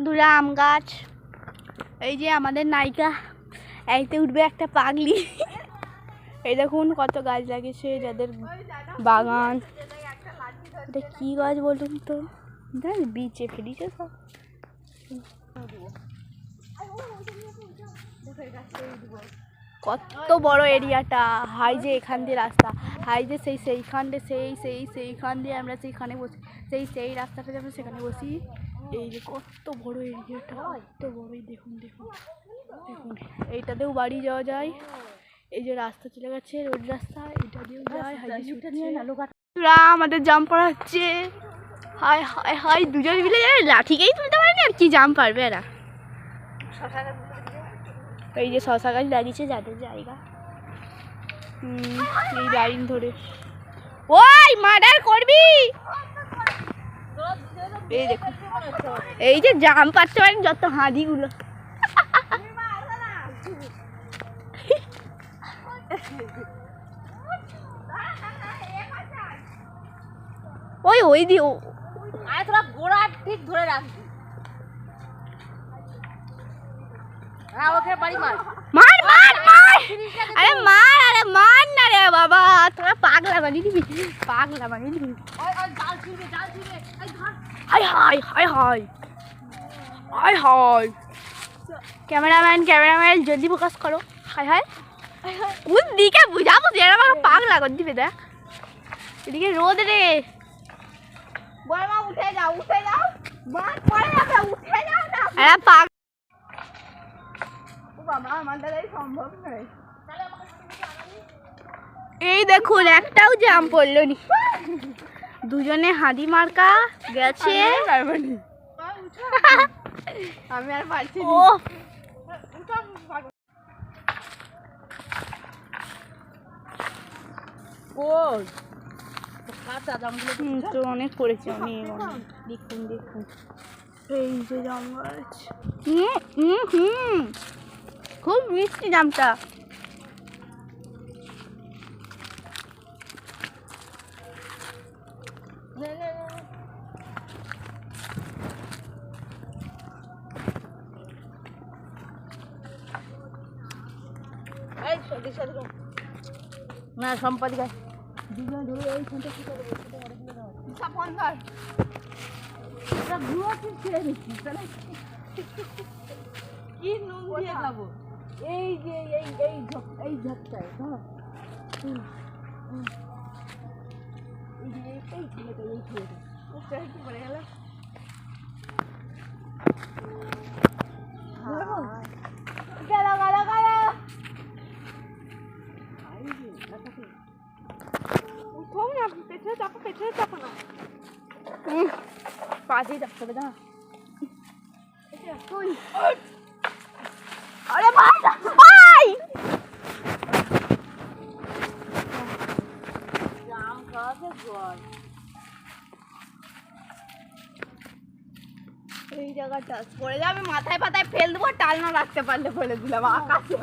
বন্ধুরা আম গাছ, এই যে আমাদের নায়িকা এইতে উঠবে একটা পাগলি। এই দেখুন কত গাছ লাগিয়েছে যাদের বাগান। এটা কি গাছ বলুন তো, বিচে ফেলিছে সব। কত বড় এরিয়াটা, হাই যে এখান দিয়ে রাস্তা, হাই যে সেইখান দিয়ে সেইখান দিয়ে আমরা সেইখানে বসি, সেই রাস্তাটাতে আমরা সেখানে বসি। এই যে কত বড় এরিয়াটা, কত বড়ই দেখুন দেখুন দেখুন। এইটাতেও বাড়ি যাওয়া যায়, এই যে রাস্তা চলে গেছে রোড রাস্তা, এটা দিয়েও যায়। আমাদের জাম্প করা হচ্ছে, হাই হাই হাই, দুজন মিলে লাঠিকেই তুলতে পারেনি আর কি জাম্প পারবে এরা। এই যে শশা গাছ লাগিয়েছে যাদের জায়গা, এই লাইন ধরে। ওই মার্ডার করবি, এই দেখো এই যে জাম পাচ্ছে পারেন যত হাঁড়িগুলো। ওই ওই দি তোরা গোড়া ঠিক ধরে রাখবি। মার মার মার, আরে মার, আরে মার না রে বাবা, তোরা পাগলা বানিয়ে দিবি, পাগলা বানিয়ে দিবি। High high high high high high, cameraman জলদি ফোকাস করো। হাই হাই, কোন দিকে বুঝাবো, এরা আমাকে পাগলা করে দিবে। দেখ এদিকে রোদ রে, উঠে যাও উঠে যাও, উঠে যাও না, এরা পাগল। এই দেখুন একটাও জাম পড়লো নি, দুজনে হাঁড়ি মার্কা গেছে। আমি আর পারছি না। তো অনেক পড়েছে, অনেক দেখুন দেখুন, এই যে জাম গাছ, খুব মিষ্টি জামটা। না সম্পাদি গাছ দুজন ধরে এই ফোনটা কি করে ফোন ধর, কি নুন দিয়ে খাবো। এই যে এই ঝাপটায় এই ছেলেটা কি পড়ে গেল। পেছনে চাপো না, পাশেই চাপতে হবে না। আরে ভাই ভাই, জাম খাওয়াতে জল, এই জায়গাটা পড়ে যাবে, মাথায় পাতায় ফেল দেবো, টাল না রাখতে পারলে ফেলে দিলাম আকাশে।